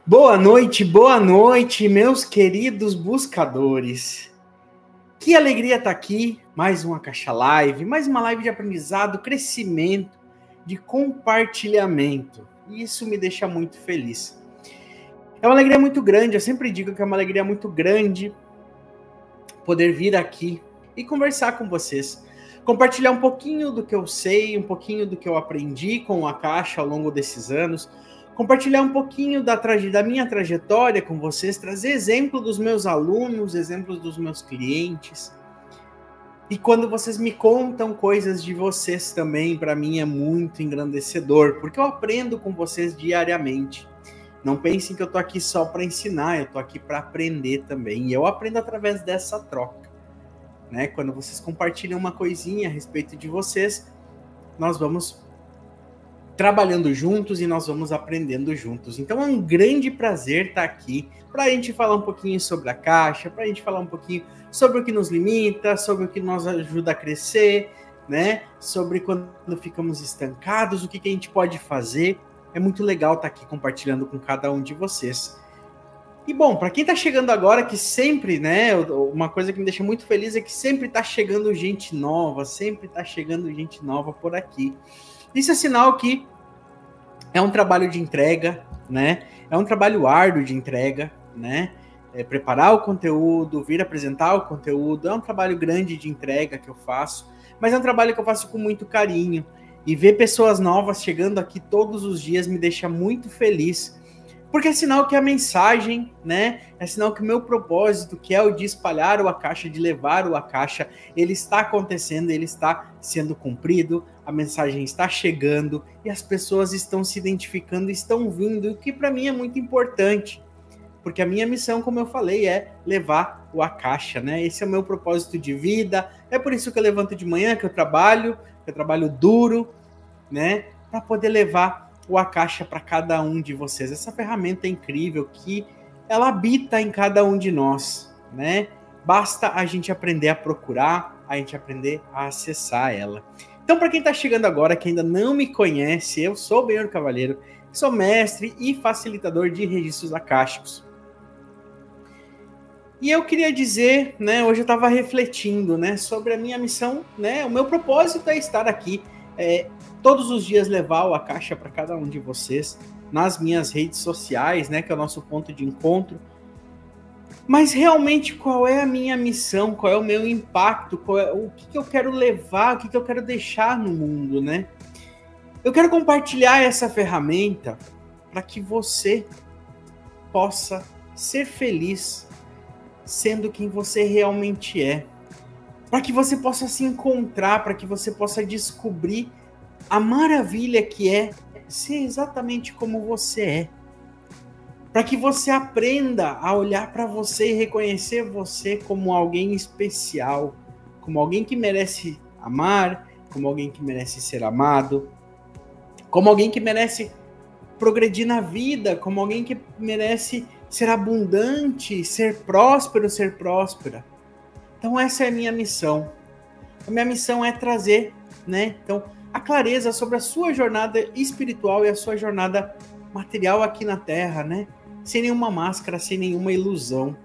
Boa noite, meus queridos buscadores. Que alegria estar aqui, mais uma Caixa Live, mais uma live de aprendizado, crescimento, de compartilhamento. E isso me deixa muito feliz. É uma alegria muito grande, eu sempre digo que é uma alegria muito grande poder vir aqui e conversar com vocês. Compartilhar um pouquinho do que eu sei, um pouquinho do que eu aprendi com a Caixa ao longo desses anos, compartilhar um pouquinho da minha trajetória com vocês, trazer exemplo dos meus alunos, exemplos dos meus clientes. E quando vocês me contam coisas de vocês também, para mim é muito engrandecedor, porque eu aprendo com vocês diariamente. Não pensem que eu tô aqui só para ensinar, eu tô aqui para aprender também. E eu aprendo através dessa troca, né? Quando vocês compartilham uma coisinha a respeito de vocês, nós vamos trabalhando juntos e nós vamos aprendendo juntos. Então é um grande prazer estar aqui para a gente falar um pouquinho sobre a Caixa, para a gente falar um pouquinho sobre o que nos limita, sobre o que nos ajuda a crescer, né? Sobre quando ficamos estancados, o que a gente pode fazer. É muito legal estar aqui compartilhando com cada um de vocês. E bom, para quem está chegando agora, que sempre, né, uma coisa que me deixa muito feliz é que sempre está chegando gente nova, por aqui. Isso é sinal que é um trabalho de entrega, né? É um trabalho árduo de entrega, né? Preparar o conteúdo, vir apresentar o conteúdo, é um trabalho grande de entrega que eu faço, mas é um trabalho que eu faço com muito carinho. E ver pessoas novas chegando aqui todos os dias me deixa muito feliz, porque é sinal que a mensagem, né? É sinal que o meu propósito, que é o de espalhar o A Caixa, de levar o A Caixa, ele está acontecendo, ele está sendo cumprido, a mensagem está chegando e as pessoas estão se identificando, estão vindo, o que para mim é muito importante, porque a minha missão, como eu falei, é levar o A Caixa, né? Esse é o meu propósito de vida, é por isso que eu levanto de manhã, que eu trabalho duro, né? Para poder levar o A Caixa para cada um de vocês. Essa ferramenta é incrível que ela habita em cada um de nós, né? Basta a gente aprender a procurar, a gente aprender a acessar ela. Então, para quem está chegando agora, que ainda não me conhece, eu sou o Benhor Cavalheiro, sou mestre e facilitador de registros acásticos. E eu queria dizer, né, hoje eu estava refletindo, né, sobre a minha missão, né, o meu propósito é estar aqui, todos os dias levar o A Caixa para cada um de vocês, nas minhas redes sociais, né, que é o nosso ponto de encontro. Mas realmente qual é a minha missão, qual é o meu impacto, o que eu quero levar, o que eu quero deixar no mundo, né? Eu quero compartilhar essa ferramenta para que você possa ser feliz sendo quem você realmente é. Para que você possa se encontrar, para que você possa descobrir a maravilha que é ser exatamente como você é. Para que você aprenda a olhar para você e reconhecer você como alguém especial, como alguém que merece amar, como alguém que merece ser amado, como alguém que merece progredir na vida, como alguém que merece ser abundante, ser próspero, ser próspera. Então essa é a minha missão. A minha missão é trazer, né, então, a clareza sobre a sua jornada espiritual e a sua jornada material aqui na Terra, né? Sem nenhuma máscara, sem nenhuma ilusão.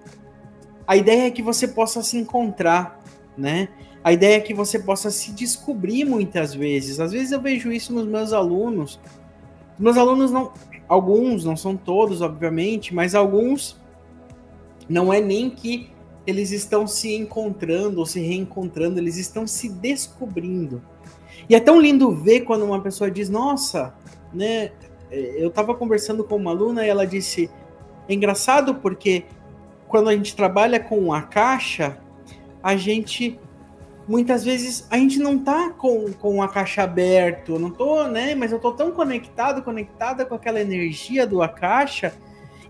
A ideia é que você possa se encontrar, né? A ideia é que você possa se descobrir muitas vezes. Às vezes eu vejo isso nos meus alunos. Os meus alunos não... Alguns, não são todos, obviamente, mas alguns não é nem que eles estão se encontrando ou se reencontrando, eles estão se descobrindo. E é tão lindo ver quando uma pessoa diz, nossa, né? Eu estava conversando com uma aluna e ela disse, é engraçado porque quando a gente trabalha com a Caixa, a gente, muitas vezes, a gente não tá com a Caixa aberto, eu não tô, né, mas eu tô tão conectada com aquela energia do A Caixa,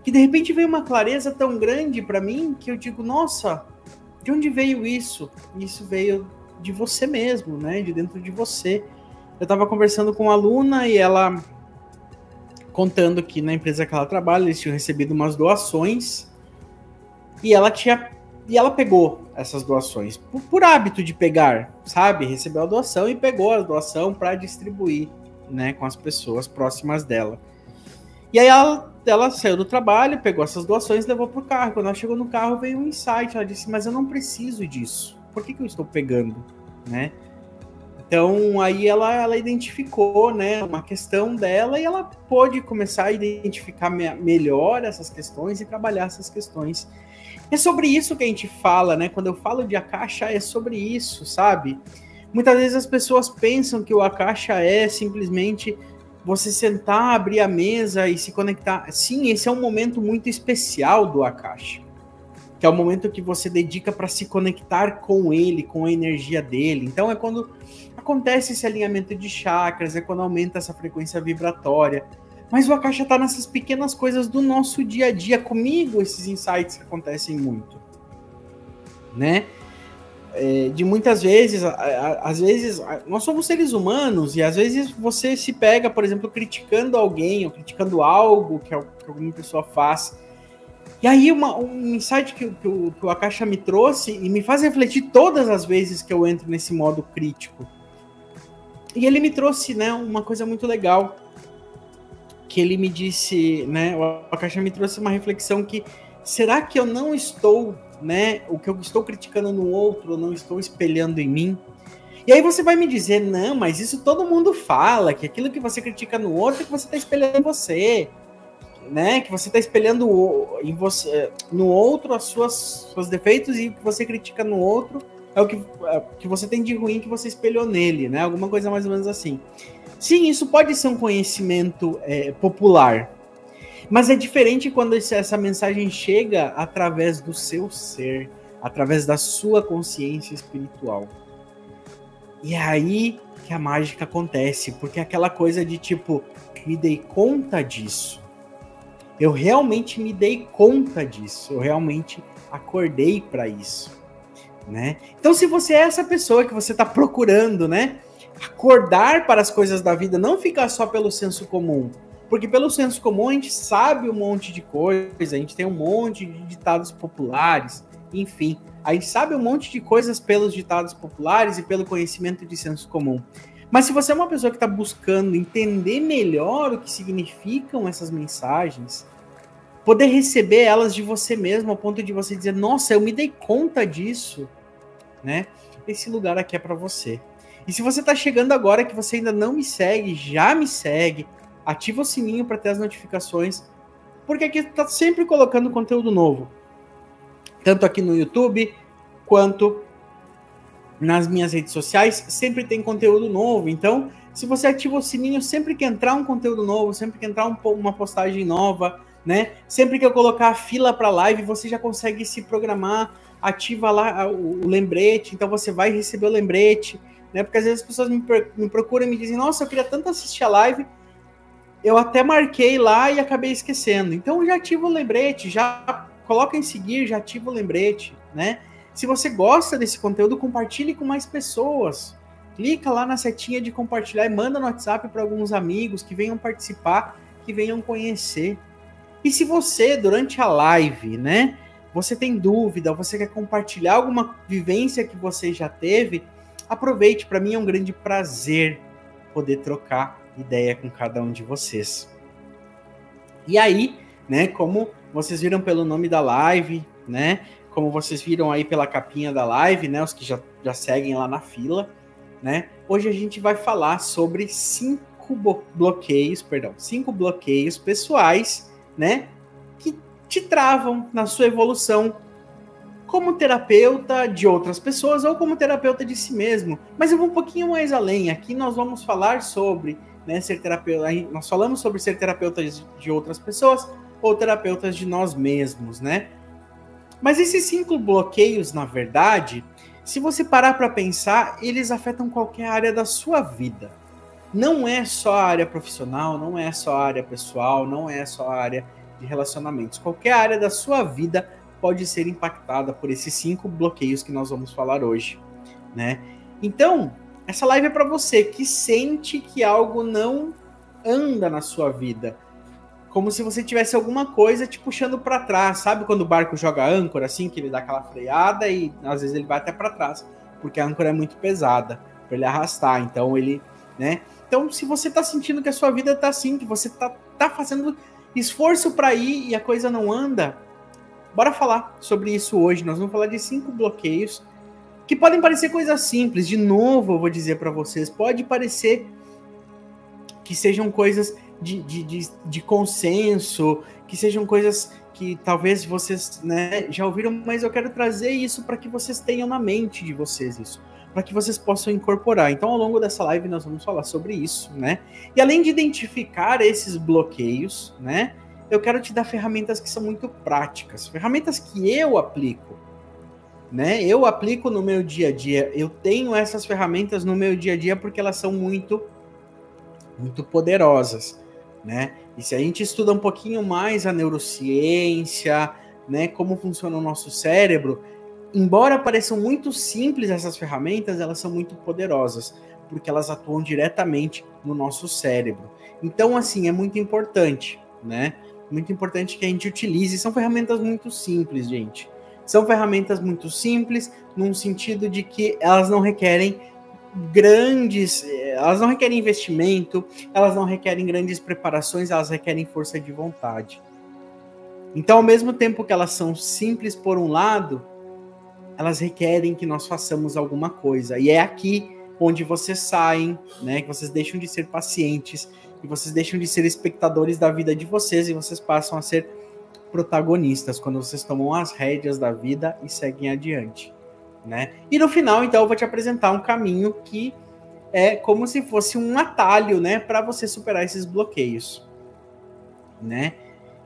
que de repente veio uma clareza tão grande para mim, que eu digo, nossa, de onde veio isso? Isso veio de você mesmo, né, de dentro de você. Eu estava conversando com uma aluna e ela contando que na empresa que ela trabalha, eles tinham recebido umas doações e ela pegou essas doações por hábito de pegar, sabe? Recebeu a doação e pegou a doação para distribuir, né, com as pessoas próximas dela. E aí ela saiu do trabalho, pegou essas doações e levou pro carro. Quando ela chegou no carro, veio um insight. Ela disse, mas eu não preciso disso. Por que eu estou pegando, né? Então, aí ela identificou, né, uma questão dela e ela pôde começar a identificar melhor essas questões e trabalhar essas questões. É sobre isso que a gente fala, né? Quando eu falo de Akasha, é sobre isso, sabe? Muitas vezes as pessoas pensam que o Akasha é simplesmente você sentar, abrir a mesa e se conectar. Sim, esse é um momento muito especial do Akasha, que é o momento que você dedica para se conectar com ele, com a energia dele. Então é quando acontece esse alinhamento de chakras, é quando aumenta essa frequência vibratória. Mas o Akasha está nessas pequenas coisas do nosso dia a dia. Comigo, esses insights que acontecem muito, né? De muitas vezes, às vezes, nós somos seres humanos e às vezes você se pega, por exemplo, criticando alguém ou criticando algo que alguma pessoa faz. E aí um insight que o Akasha me trouxe e me faz refletir todas as vezes que eu entro nesse modo crítico. E ele me trouxe, né, uma coisa muito legal, que ele me disse, né, o Akasha me trouxe uma reflexão que, será que eu não estou, né, o que eu estou criticando no outro, eu não estou espelhando em mim? E aí você vai me dizer, não, mas isso todo mundo fala, que aquilo que você critica no outro é que você está espelhando em você, né, que você está espelhando em você, no outro os seus defeitos, e o que você critica no outro é o que você tem de ruim que você espelhou nele, né, alguma coisa mais ou menos assim. Sim, isso pode ser um conhecimento popular, mas é diferente quando essa mensagem chega através do seu ser, através da sua consciência espiritual. E é aí que a mágica acontece, porque é aquela coisa de tipo, me dei conta disso. Eu realmente me dei conta disso. Eu realmente acordei para isso, né? Então, se você é essa pessoa que você está procurando, né, acordar para as coisas da vida, não ficar só pelo senso comum, porque pelo senso comum a gente sabe um monte de coisa, a gente tem um monte de ditados populares, enfim, a gente sabe um monte de coisas pelos ditados populares e pelo conhecimento de senso comum. Mas se você é uma pessoa que está buscando entender melhor o que significam essas mensagens, poder receber elas de você mesmo, ao ponto de você dizer, nossa, eu me dei conta disso, né? Esse lugar aqui é para você. E se você está chegando agora que você ainda não me segue, já me segue, ativa o sininho para ter as notificações, porque aqui está sempre colocando conteúdo novo. Tanto aqui no YouTube, quanto nas minhas redes sociais, sempre tem conteúdo novo. Então, se você ativa o sininho, sempre que entrar um conteúdo novo, sempre que entrar uma postagem nova, né? Sempre que eu colocar a fila para live, você já consegue se programar, ativa lá o lembrete, então você vai receber o lembrete, né? Porque às vezes as pessoas me procuram e me dizem, nossa, eu queria tanto assistir a live, eu até marquei lá e acabei esquecendo. Então já ativa o lembrete, já coloca em seguir, já ativa o lembrete, né? Se você gosta desse conteúdo, compartilhe com mais pessoas. Clica lá na setinha de compartilhar e manda no WhatsApp para alguns amigos que venham participar, que venham conhecer. E se você, durante a live, né, você tem dúvida, você quer compartilhar alguma vivência que você já teve, aproveite, para mim é um grande prazer poder trocar ideia com cada um de vocês. E aí, né, como vocês viram pelo nome da live, né, como vocês viram aí pela capinha da live, né, os que já seguem lá na fila, né, hoje a gente vai falar sobre 5 bloqueios pessoais, né, que te travam na sua evolução como terapeuta de outras pessoas ou como terapeuta de si mesmo. Mas eu vou um pouquinho mais além. Aqui nós vamos falar sobre, né, ser terapeuta. Nós falamos sobre ser terapeutas de outras pessoas ou terapeutas de nós mesmos, né? Mas esses 5 bloqueios, na verdade, se você parar para pensar, eles afetam qualquer área da sua vida. Não é só a área profissional, não é só a área pessoal, não é só a área de relacionamentos. Qualquer área da sua vida pode ser impactada por esses 5 bloqueios que nós vamos falar hoje, né? Então, essa live é para você que sente que algo não anda na sua vida, como se você tivesse alguma coisa te puxando para trás, sabe quando o barco joga âncora, assim, que ele dá aquela freada e às vezes ele vai até para trás, porque a âncora é muito pesada para ele arrastar, então ele, né? Então, se você tá sentindo que a sua vida tá assim, que você tá fazendo esforço para ir e a coisa não anda, bora falar sobre isso hoje. Nós vamos falar de 5 bloqueios que podem parecer coisas simples. De novo, eu vou dizer para vocês, pode parecer que sejam coisas de consenso, que sejam coisas que talvez vocês, né, já ouviram, mas eu quero trazer isso para que vocês tenham na mente de vocês isso, para que vocês possam incorporar. Então, ao longo dessa live, nós vamos falar sobre isso, né? E além de identificar esses bloqueios, né, eu quero te dar ferramentas que são muito práticas, ferramentas que eu aplico, né? Eu aplico no meu dia a dia, eu tenho essas ferramentas no meu dia a dia porque elas são muito poderosas, né? E se a gente estuda um pouquinho mais a neurociência, né, como funciona o nosso cérebro, embora pareçam muito simples essas ferramentas, elas são muito poderosas, porque elas atuam diretamente no nosso cérebro. Então, assim, é muito importante, né? Muito importante que a gente utilize. São ferramentas muito simples, gente. São ferramentas muito simples, num sentido de que elas não requerem elas não requerem investimento, elas não requerem grandes preparações, elas requerem força de vontade. Então, ao mesmo tempo que elas são simples por um lado, elas requerem que nós façamos alguma coisa. E é aqui onde vocês saem, né, que vocês deixam de ser pacientes, que vocês deixam de ser espectadores da vida de vocês e vocês passam a ser protagonistas, quando vocês tomam as rédeas da vida e seguem adiante, né? E no final, então, eu vou te apresentar um caminho que é como se fosse um atalho, né, para você superar esses bloqueios, né?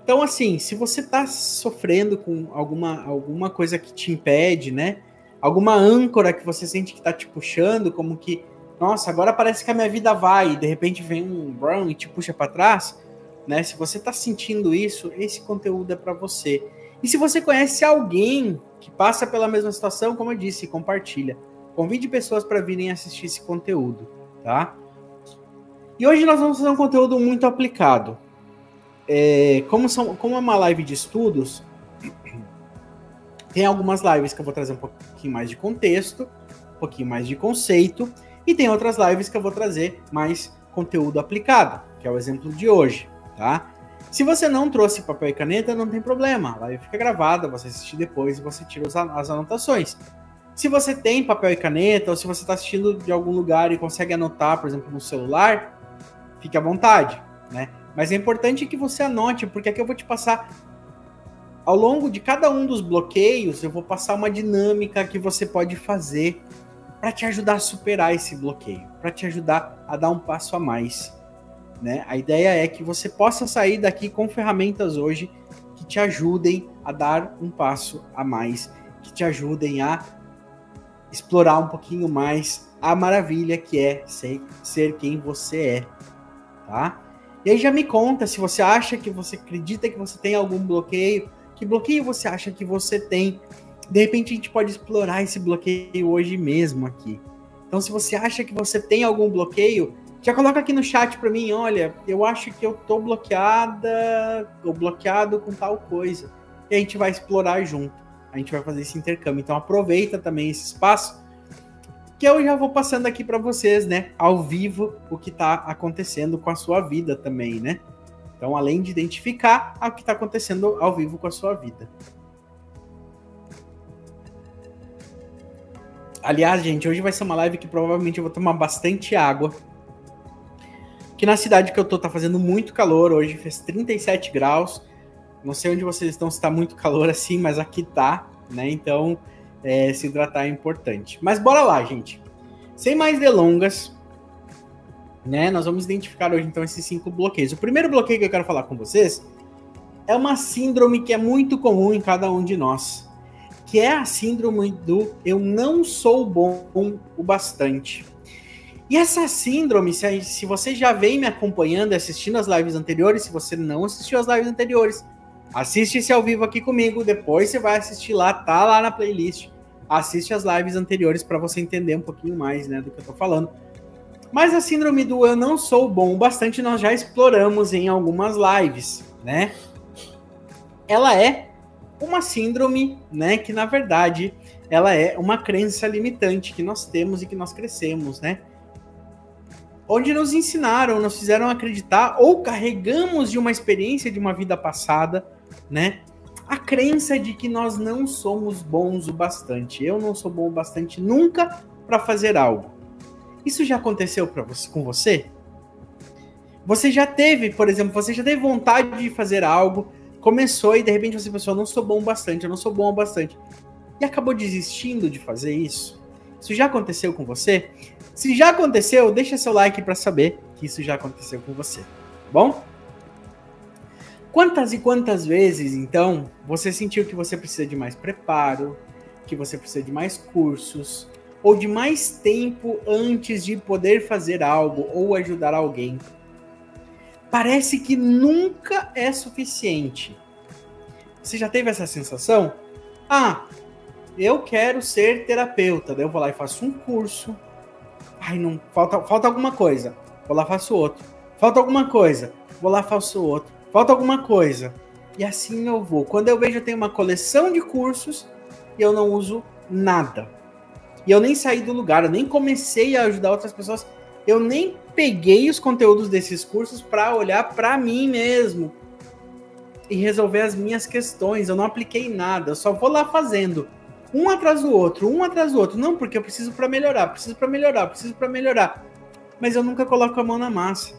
Então, assim, se você está sofrendo com alguma coisa que te impede, né? Alguma âncora que você sente que está te puxando, como que, nossa, agora parece que a minha vida vai, e de repente vem um brown e te puxa para trás, né? Se você está sentindo isso, esse conteúdo é para você. E se você conhece alguém que passa pela mesma situação, como eu disse, compartilha. Convide pessoas para virem assistir esse conteúdo, tá? E hoje nós vamos fazer um conteúdo muito aplicado. Como é uma live de estudos, tem algumas lives que eu vou trazer um pouquinho mais de contexto, um pouquinho mais de conceito, e tem outras lives que eu vou trazer mais conteúdo aplicado, que é o exemplo de hoje, tá? Se você não trouxe papel e caneta, não tem problema, a live fica gravada, você assiste depois e você tira as anotações. Se você tem papel e caneta, ou se você está assistindo de algum lugar e consegue anotar, por exemplo, no celular, fique à vontade, né? Mas é importante que você anote, porque aqui eu vou te passar, ao longo de cada um dos bloqueios, eu vou passar uma dinâmica que você pode fazer para te ajudar a superar esse bloqueio, para te ajudar a dar um passo a mais, né? A ideia é que você possa sair daqui com ferramentas hoje que te ajudem a dar um passo a mais, que te ajudem a explorar um pouquinho mais a maravilha que é ser quem você é, tá? E aí já me conta se você acha que você acredita que você tem algum bloqueio, que bloqueio você acha que você tem. De repente a gente pode explorar esse bloqueio hoje mesmo aqui. Então se você acha que você tem algum bloqueio, já coloca aqui no chat para mim, olha, eu acho que eu tô bloqueada ou bloqueado com tal coisa. E a gente vai explorar junto. A gente vai fazer esse intercâmbio. Então aproveita também esse espaço que eu já vou passando aqui para vocês, né, ao vivo, o que está acontecendo com a sua vida também, né? Então, além de identificar o que está acontecendo ao vivo com a sua vida. Aliás, gente, hoje vai ser uma live que provavelmente eu vou tomar bastante água. Que na cidade que eu tô tá fazendo muito calor, hoje fez 37 graus. Não sei onde vocês estão, se tá muito calor assim, mas aqui tá, né? Então, se hidratar é importante. Mas bora lá, gente. Sem mais delongas, né? Nós vamos identificar hoje, então, esses 5 bloqueios. O primeiro bloqueio que eu quero falar com vocês é uma síndrome que é muito comum em cada um de nós, que é a síndrome do eu não sou bom o bastante. E essa síndrome, se você já vem me acompanhando e assistindo as lives anteriores, se você não assistiu as lives anteriores, assiste esse ao vivo aqui comigo, depois você vai assistir lá, tá lá na playlist. Assiste as lives anteriores para você entender um pouquinho mais, né, do que eu tô falando. Mas a síndrome do eu não sou bom o bastante nós já exploramos em algumas lives, né? Ela é uma síndrome, né, que na verdade ela é uma crença limitante que nós temos e que nós crescemos, né? onde nos ensinaram, nos fizeram acreditar, ou carregamos de uma experiência de uma vida passada, né? A crença de que nós não somos bons o bastante. Eu não sou bom o bastante nunca para fazer algo. Isso já aconteceu com você? Você já teve, por exemplo, você já teve vontade de fazer algo, começou e de repente você pensou, eu não sou bom o bastante, eu não sou bom o bastante. E acabou desistindo de fazer isso? Isso já aconteceu com você? Se já aconteceu, deixa seu like para saber que isso já aconteceu com você. Bom? Quantas e quantas vezes, então, você sentiu que você precisa de mais preparo, que você precisa de mais cursos, ou de mais tempo antes de poder fazer algo ou ajudar alguém? Parece que nunca é suficiente. Você já teve essa sensação? Ah, eu quero ser terapeuta, daí eu vou lá e faço um curso. Ai, não, falta alguma coisa. Vou lá, faço outro. Falta alguma coisa. Vou lá, faço outro. Falta alguma coisa. E assim eu vou. Quando eu vejo, eu tenho uma coleção de cursos e eu não uso nada. E eu nem saí do lugar, eu nem comecei a ajudar outras pessoas. Eu nem peguei os conteúdos desses cursos para olhar para mim mesmo e resolver as minhas questões. Eu não apliquei nada, eu só vou lá fazendo. Um atrás do outro, um atrás do outro. Não, porque eu preciso para melhorar, preciso para melhorar, preciso para melhorar. Mas eu nunca coloco a mão na massa.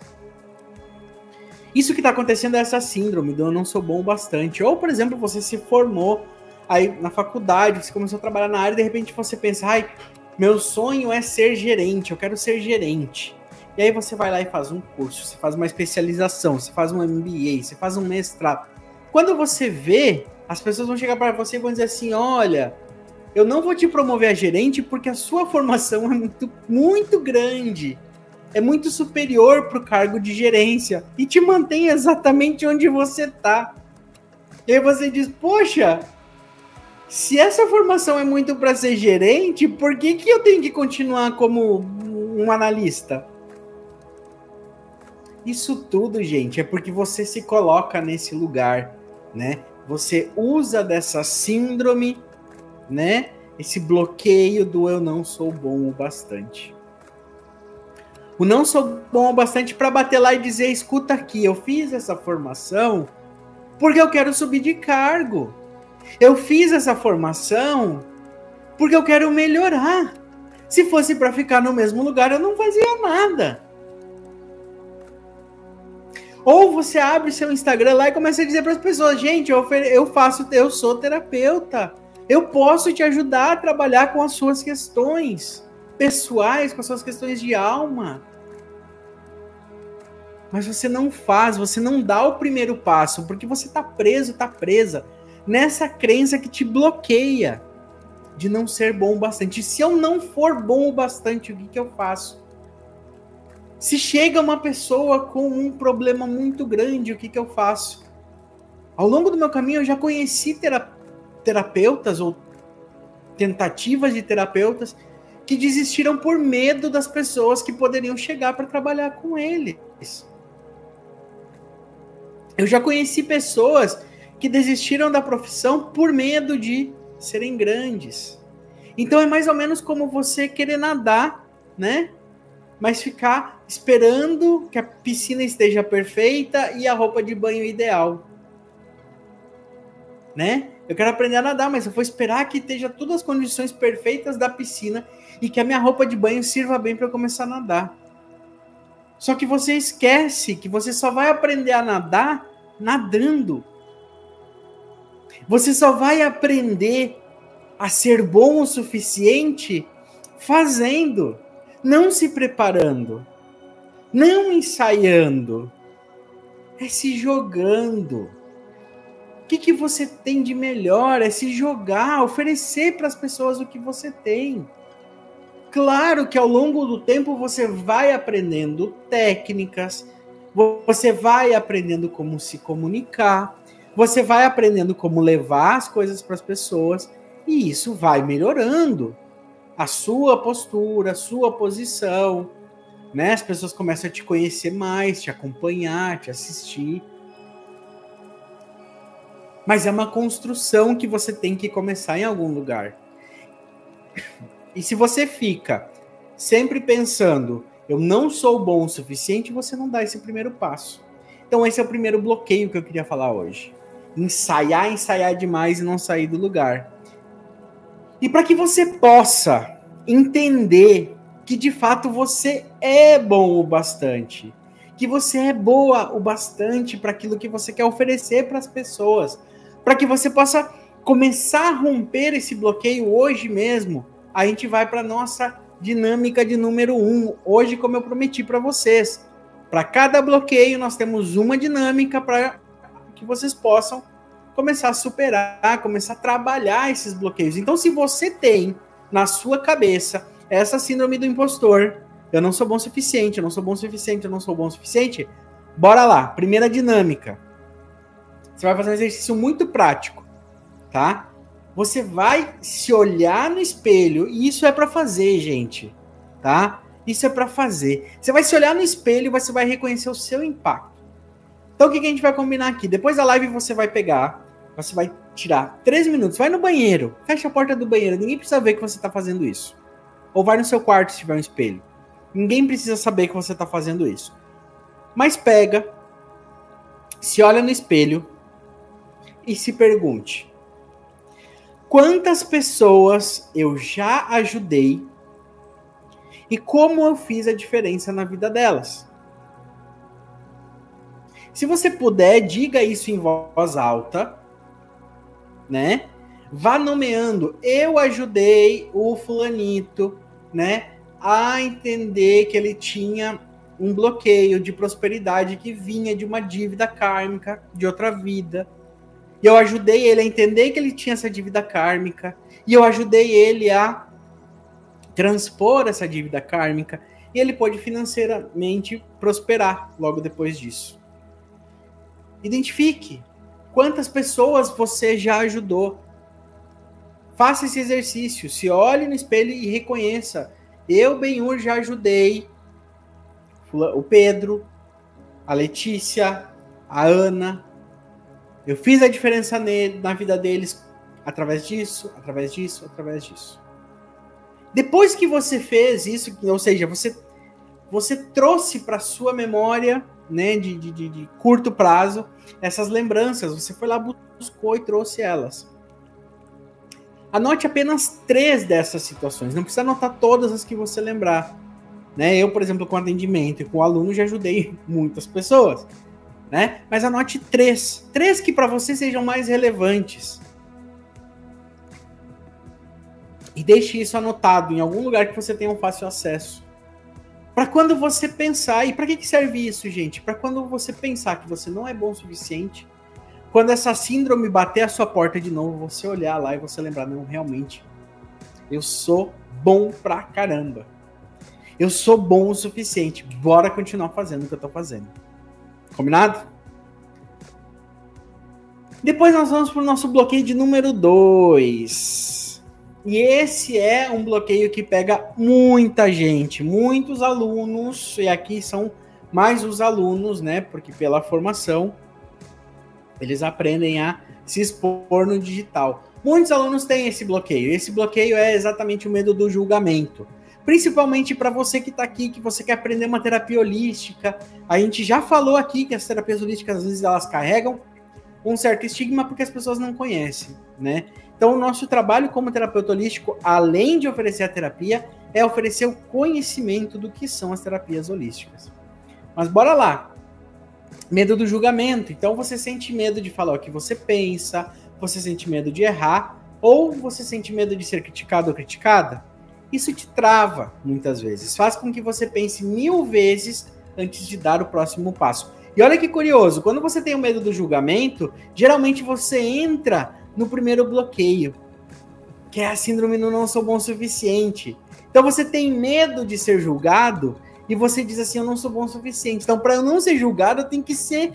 Isso que está acontecendo é essa síndrome do eu não sou bom o bastante. Ou, por exemplo, você se formou aí na faculdade, você começou a trabalhar na área e de repente você pensa, ai, meu sonho é ser gerente, eu quero ser gerente. E aí você vai lá e faz um curso, você faz uma especialização, você faz um MBA, você faz um mestrado. Quando você vê, as pessoas vão chegar para você e vão dizer assim, olha, eu não vou te promover a gerente porque a sua formação é muito grande. É muito superior para o cargo de gerência. E te mantém exatamente onde você está. E aí você diz, poxa, se essa formação é muito para ser gerente, por que eu tenho que continuar como um analista? Isso tudo, gente, é porque você se coloca nesse lugar, né? Você usa dessa síndrome, né? Esse bloqueio do eu não sou bom o bastante. O não sou bom o bastante para bater lá e dizer, escuta aqui, eu fiz essa formação porque eu quero subir de cargo. Eu fiz essa formação porque eu quero melhorar. Se fosse para ficar no mesmo lugar, eu não fazia nada. Ou você abre seu Instagram lá e começa a dizer para as pessoas, gente, eu sou terapeuta. Eu posso te ajudar a trabalhar com as suas questões pessoais, com as suas questões de alma. Mas você não faz, você não dá o primeiro passo, porque você está preso, está presa nessa crença que te bloqueia de não ser bom o bastante. E se eu não for bom o bastante, o que eu faço? Se chega uma pessoa com um problema muito grande, o que eu faço? Ao longo do meu caminho, eu já conheci terapeutas ou tentativas de terapeutas que desistiram por medo das pessoas que poderiam chegar para trabalhar com eles. Eu já conheci pessoas que desistiram da profissão por medo de serem grandes. Então é mais ou menos como você querer nadar, né? Mas ficar esperando que a piscina esteja perfeita e a roupa de banho ideal. Né? Eu quero aprender a nadar, mas eu vou esperar que esteja todas as condições perfeitas da piscina e que a minha roupa de banho sirva bem para eu começar a nadar. Só que você esquece que você só vai aprender a nadar nadando. Você só vai aprender a ser bom o suficiente fazendo, não se preparando, não ensaiando, é se jogando. O que você tem de melhor? É se jogar, oferecer para as pessoas o que você tem. Claro que ao longo do tempo você vai aprendendo técnicas, você vai aprendendo como se comunicar, você vai aprendendo como levar as coisas para as pessoas, e isso vai melhorando a sua postura, a sua posição, né? As pessoas começam a te conhecer mais, te acompanhar, te assistir. Mas é uma construção que você tem que começar em algum lugar. E se você fica sempre pensando, eu não sou bom o suficiente, você não dá esse primeiro passo. Então esse é o primeiro bloqueio que eu queria falar hoje. Ensaiar demais e não sair do lugar. E para que você possa entender que de fato você é bom o bastante, que você é boa o bastante para aquilo que você quer oferecer para as pessoas, para que você possa começar a romper esse bloqueio hoje mesmo, a gente vai para a nossa dinâmica de número 1. Hoje, como eu prometi para vocês, para cada bloqueio nós temos uma dinâmica para que vocês possam começar a superar, começar a trabalhar esses bloqueios. Então, se você tem na sua cabeça essa síndrome do impostor, eu não sou bom o suficiente, eu não sou bom o suficiente, eu não sou bom o suficiente, bora lá. Primeira dinâmica. Você vai fazer um exercício muito prático, tá? Você vai se olhar no espelho, e isso é para fazer, gente, tá? Isso é para fazer. Você vai se olhar no espelho e você vai reconhecer o seu impacto. Então, o que a gente vai combinar aqui? Depois da live, você vai pegar, você vai tirar 3 minutos, vai no banheiro, fecha a porta do banheiro, ninguém precisa ver que você está fazendo isso. Ou vai no seu quarto se tiver um espelho. Ninguém precisa saber que você está fazendo isso. Mas pega, se olha no espelho e se pergunte: quantas pessoas eu já ajudei e como eu fiz a diferença na vida delas? Se você puder, diga isso em voz alta, né? Vá nomeando: eu ajudei o fulanito, né, a entender que ele tinha um bloqueio de prosperidade que vinha de uma dívida kármica de outra vida. E eu ajudei ele a entender que ele tinha essa dívida kármica. E eu ajudei ele a transpor essa dívida kármica. E ele pôde financeiramente prosperar logo depois disso. Identifique quantas pessoas você já ajudou. Faça esse exercício. Se olhe no espelho e reconheça: eu, Benhur, já ajudei o Pedro, a Letícia, a Ana. Eu fiz a diferença na vida deles através disso, através disso, através disso. Depois que você fez isso, ou seja, você trouxe para sua memória, né, de curto prazo, essas lembranças, você foi lá, buscou e trouxe elas. Anote apenas 3 dessas situações, não precisa anotar todas as que você lembrar. Né? Eu, por exemplo, com atendimento e com aluno, já ajudei muitas pessoas. Né? Mas anote 3 que para você sejam mais relevantes. E deixe isso anotado em algum lugar que você tenha um fácil acesso. Para quando você pensar, e para que serve isso, gente? Para quando você pensar que você não é bom o suficiente, quando essa síndrome bater a sua porta de novo, você olhar lá e você lembrar: não, realmente, eu sou bom pra caramba. Eu sou bom o suficiente. Bora continuar fazendo o que eu tô fazendo. Combinado? Depois nós vamos pro nosso bloqueio de número 2. E esse é um bloqueio que pega muita gente, muitos alunos, e aqui são mais os alunos, né? Porque pela formação eles aprendem a se expor no digital. Muitos alunos têm esse bloqueio. Esse bloqueio é exatamente o medo do julgamento. Principalmente para você que está aqui, que você quer aprender uma terapia holística. A gente já falou aqui que as terapias holísticas, às vezes, elas carregam um certo estigma porque as pessoas não conhecem, né? Então, o nosso trabalho como terapeuta holístico, além de oferecer a terapia, é oferecer o conhecimento do que são as terapias holísticas. Mas bora lá. Medo do julgamento. Então você sente medo de falar o que você pensa, você sente medo de errar, ou você sente medo de ser criticado ou criticada. Isso te trava muitas vezes, faz com que você pense 1000 vezes antes de dar o próximo passo. E olha que curioso, quando você tem o medo do julgamento, geralmente você entra no primeiro bloqueio, que é a síndrome do não sou bom o suficiente. Então você tem medo de ser julgado, e você diz assim: eu não sou bom o suficiente. Então, para eu não ser julgado, eu tenho que ser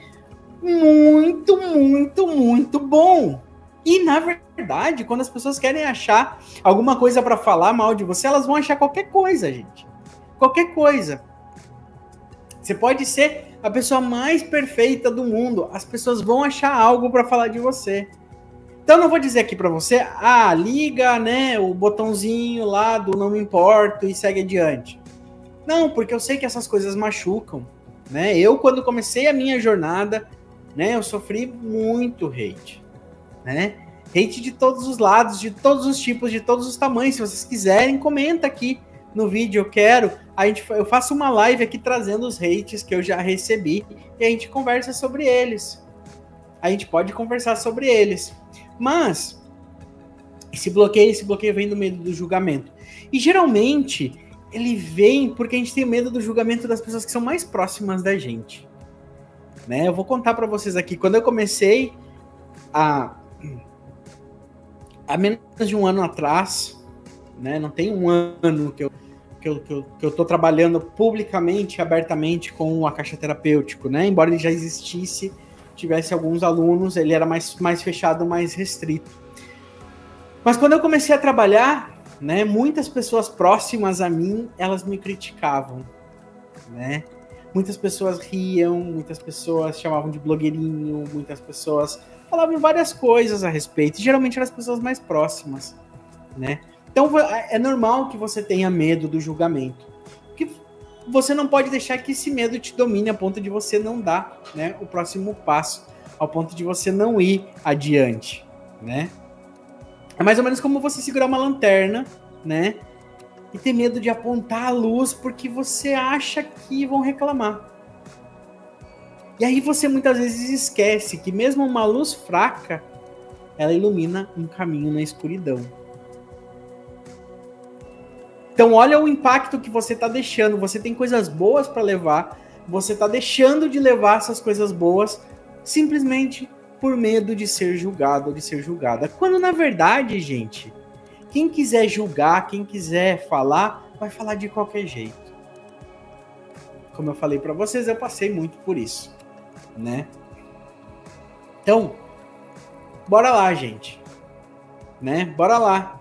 muito, muito, muito bom. E, na verdade, quando as pessoas querem achar alguma coisa para falar mal de você, elas vão achar qualquer coisa, gente. Qualquer coisa. Você pode ser a pessoa mais perfeita do mundo. As pessoas vão achar algo para falar de você. Então, eu não vou dizer aqui para você: liga, né, o botãozinho lá do não me importo e segue adiante. Não, porque eu sei que essas coisas machucam, né? Eu, quando comecei a minha jornada, né, eu sofri muito hate, né? Hate de todos os lados, de todos os tipos, de todos os tamanhos. Se vocês quiserem, comenta aqui no vídeo, eu quero. Eu faço uma live aqui trazendo os hates que eu já recebi e a gente conversa sobre eles. A gente pode conversar sobre eles. Mas esse bloqueio vem do medo do julgamento. E geralmente ele vem porque a gente tem medo do julgamento das pessoas que são mais próximas da gente. Né? Eu vou contar para vocês aqui. Quando eu comecei há menos de um ano atrás, né? Não tem um ano que eu tô trabalhando publicamente, abertamente com o Akasha Terapêutico, né? Embora ele já existisse, tivesse alguns alunos, ele era mais fechado, mais restrito. Mas quando eu comecei a trabalhar, né, muitas pessoas próximas a mim, elas me criticavam, né? Muitas pessoas riam, muitas pessoas chamavam de blogueirinho, muitas pessoas falavam várias coisas a respeito, e geralmente eram as pessoas mais próximas, né? Então é normal que você tenha medo do julgamento, porque você não pode deixar que esse medo te domine a ponto de você não dar, né, o próximo passo, ao ponto de você não ir adiante, né? É mais ou menos como você segurar uma lanterna, né, e ter medo de apontar a luz porque você acha que vão reclamar. E aí você muitas vezes esquece que mesmo uma luz fraca, ela ilumina um caminho na escuridão. Então olha o impacto que você está deixando. Você tem coisas boas para levar, você está deixando de levar essas coisas boas simplesmente por medo de ser julgado ou de ser julgada. Quando na verdade, gente, quem quiser julgar, quem quiser falar, vai falar de qualquer jeito. Como eu falei para vocês, eu passei muito por isso, né? Então, bora lá, gente, né? Bora lá.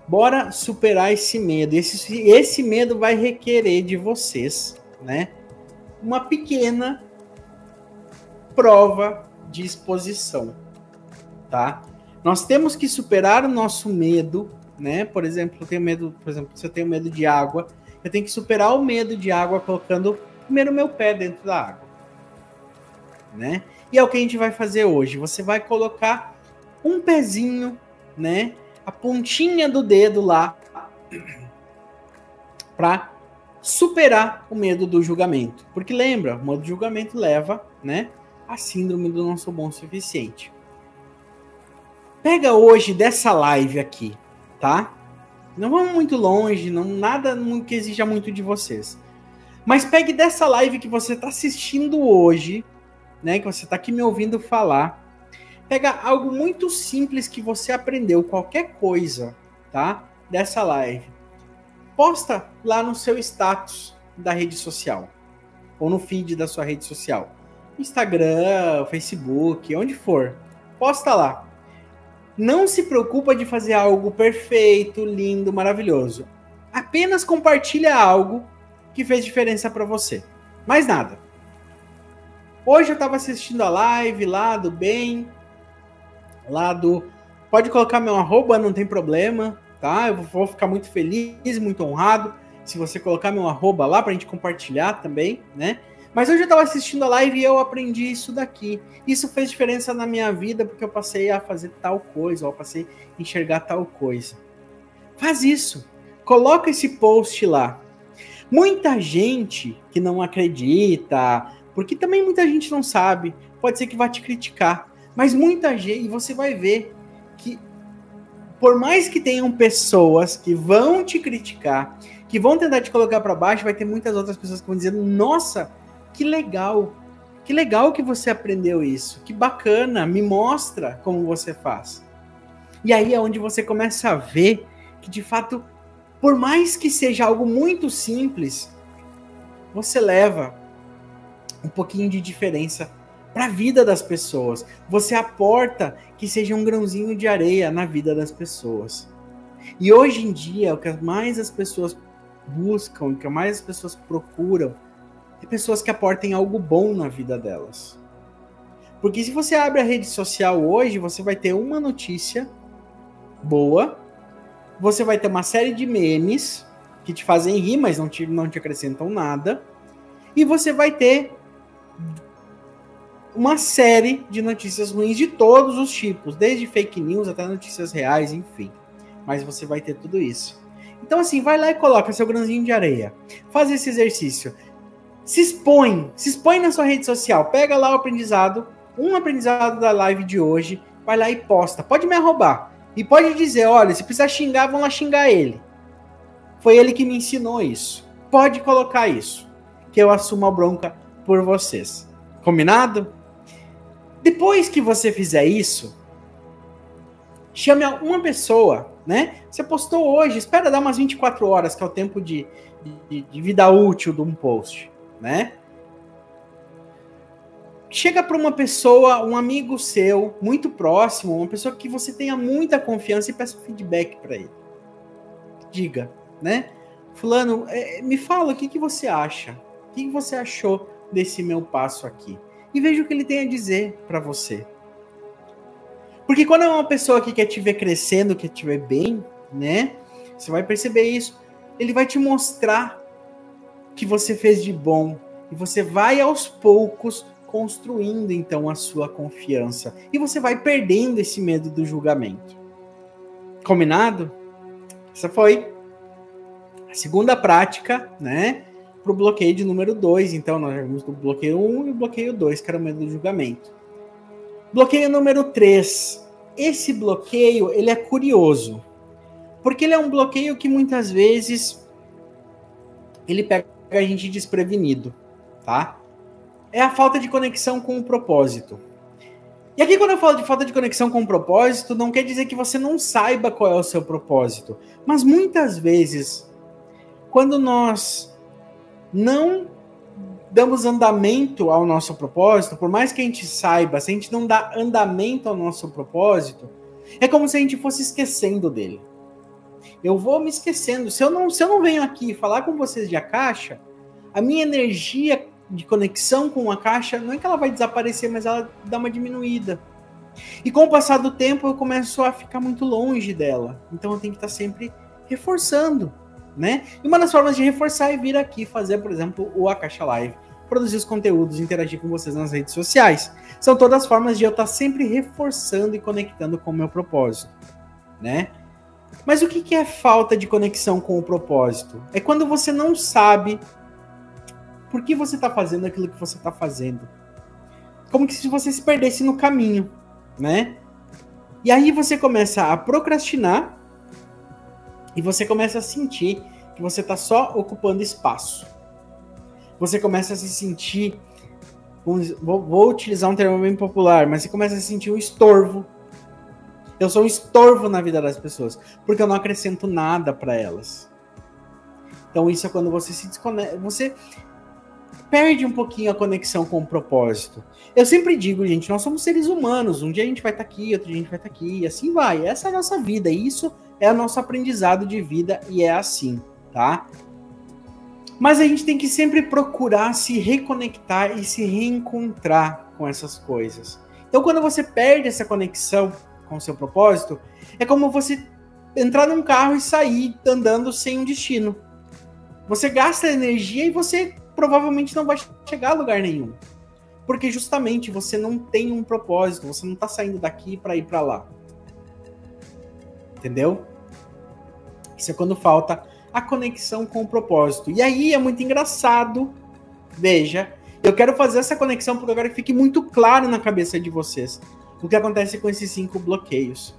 Bora superar esse medo. Esse medo vai requerer de vocês, né, uma pequena prova de exposição, tá? Nós temos que superar o nosso medo, né? Por exemplo, se eu tenho medo de água, eu tenho que superar o medo de água colocando primeiro o meu pé dentro da água, né? E é o que a gente vai fazer hoje. Você vai colocar um pezinho, né, a pontinha do dedo lá para superar o medo do julgamento. Porque lembra, o medo do julgamento leva, né, a síndrome do não sou bom o suficiente. Pega hoje dessa live aqui, tá? Não vamos muito longe, nada que exija muito de vocês. Mas pegue dessa live que você está assistindo hoje, né, que você está aqui me ouvindo falar. Pega algo muito simples que você aprendeu, qualquer coisa, tá? Dessa live. Posta lá no seu status da rede social. Ou no feed da sua rede social. Instagram, Facebook, onde for. Posta lá. Não se preocupa de fazer algo perfeito, lindo, maravilhoso. Apenas compartilha algo que fez diferença para você. Mais nada. Hoje eu estava assistindo a live lá do bem... Pode colocar meu arroba, não tem problema, tá? Eu vou ficar muito feliz, muito honrado se você colocar meu arroba lá pra gente compartilhar também, né? Mas hoje eu tava assistindo a live e eu aprendi isso daqui. Isso fez diferença na minha vida porque eu passei a fazer tal coisa, ou eu passei a enxergar tal coisa. Faz isso. Coloca esse post lá. Muita gente que não acredita, porque também muita gente não sabe, pode ser que vá te criticar. Mas muita gente, e você vai ver que por mais que tenham pessoas que vão te criticar, que vão tentar te colocar para baixo, vai ter muitas outras pessoas que vão dizer, nossa, que legal que você aprendeu isso, que bacana, me mostra como você faz. E aí é onde você começa a ver que de fato, por mais que seja algo muito simples, você leva um pouquinho de diferença para a vida das pessoas. Você aporta que seja um grãozinho de areia na vida das pessoas. E hoje em dia, o que mais as pessoas buscam, o que mais as pessoas procuram, é pessoas que aportem algo bom na vida delas. Porque se você abre a rede social hoje, você vai ter uma notícia boa, você vai ter uma série de memes, que te fazem rir, mas não te acrescentam nada. E você vai ter uma série de notícias ruins de todos os tipos, desde fake news até notícias reais, enfim. Mas você vai ter tudo isso. Então, assim, vai lá e coloca seu grãozinho de areia. Faz esse exercício. Se expõe na sua rede social. Pega lá o aprendizado, um aprendizado da live de hoje, vai lá e posta. Pode me arrobar. E pode dizer, olha, se precisar xingar, vão lá xingar ele. Foi ele que me ensinou isso. Pode colocar isso, que eu assumo a bronca por vocês. Combinado? Depois que você fizer isso, chame uma pessoa, né? Você postou hoje, espera dar umas 24 horas, que é o tempo de vida útil de um post, né? Chega para uma pessoa, um amigo seu, muito próximo, uma pessoa que você tenha muita confiança e peça feedback para ele. Diga, né? Fulano, me fala o que você acha. O que você achou desse meu passo aqui? E veja o que ele tem a dizer para você. Porque quando é uma pessoa que quer te ver crescendo, quer te ver bem, né? Você vai perceber isso. Ele vai te mostrar o que você fez de bom. E você vai aos poucos construindo então a sua confiança. E você vai perdendo esse medo do julgamento. Combinado? Essa foi a segunda prática, né? Para o bloqueio de número 2. Então, nós já vimos do bloqueio 1 e o bloqueio 2, que era o medo do julgamento. Bloqueio número 3. Esse bloqueio, ele é curioso. Porque ele é um bloqueio que muitas vezes ele pega a gente desprevenido, tá? É a falta de conexão com o propósito. E aqui, quando eu falo de falta de conexão com o propósito, não quer dizer que você não saiba qual é o seu propósito. Mas muitas vezes, quando nós não damos andamento ao nosso propósito, por mais que a gente saiba, se a gente não dá andamento ao nosso propósito, é como se a gente fosse esquecendo dele. Eu vou me esquecendo. Se eu não venho aqui falar com vocês de Akasha, a minha energia de conexão com a Akasha, não é que ela vai desaparecer, mas ela dá uma diminuída. E com o passar do tempo, eu começo a ficar muito longe dela. Então eu tenho que estar sempre reforçando, né? E uma das formas de reforçar é vir aqui fazer, por exemplo, o Akasha Live, produzir os conteúdos, interagir com vocês nas redes sociais. São todas formas de eu estar sempre reforçando e conectando com o meu propósito, né? Mas o que é falta de conexão com o propósito? É quando você não sabe por que você está fazendo aquilo que você está fazendo. Como que se você se perdesse no caminho, né? E aí você começa a procrastinar e você começa a sentir que você está só ocupando espaço. Você começa a se sentir, vou utilizar um termo bem popular, mas você começa a se sentir um estorvo. Eu sou um estorvo na vida das pessoas, porque eu não acrescento nada para elas. Então isso é quando você se desconecta, você perde um pouquinho a conexão com o propósito. Eu sempre digo, gente, nós somos seres humanos. Um dia a gente vai estar aqui, outro dia a gente vai estar aqui, e assim vai. Essa é a nossa vida, e isso é o nosso aprendizado de vida, e é assim, tá? Mas a gente tem que sempre procurar se reconectar e se reencontrar com essas coisas. Então, quando você perde essa conexão com o seu propósito, é como você entrar num carro e sair andando sem um destino. Você gasta energia e você provavelmente não vai chegar a lugar nenhum. Porque justamente você não tem um propósito, você não está saindo daqui para ir para lá. Entendeu? Isso é quando falta a conexão com o propósito. E aí é muito engraçado. Veja, eu quero fazer essa conexão porque eu quero que fique muito claro na cabeça de vocês o que acontece com esses 5 bloqueios.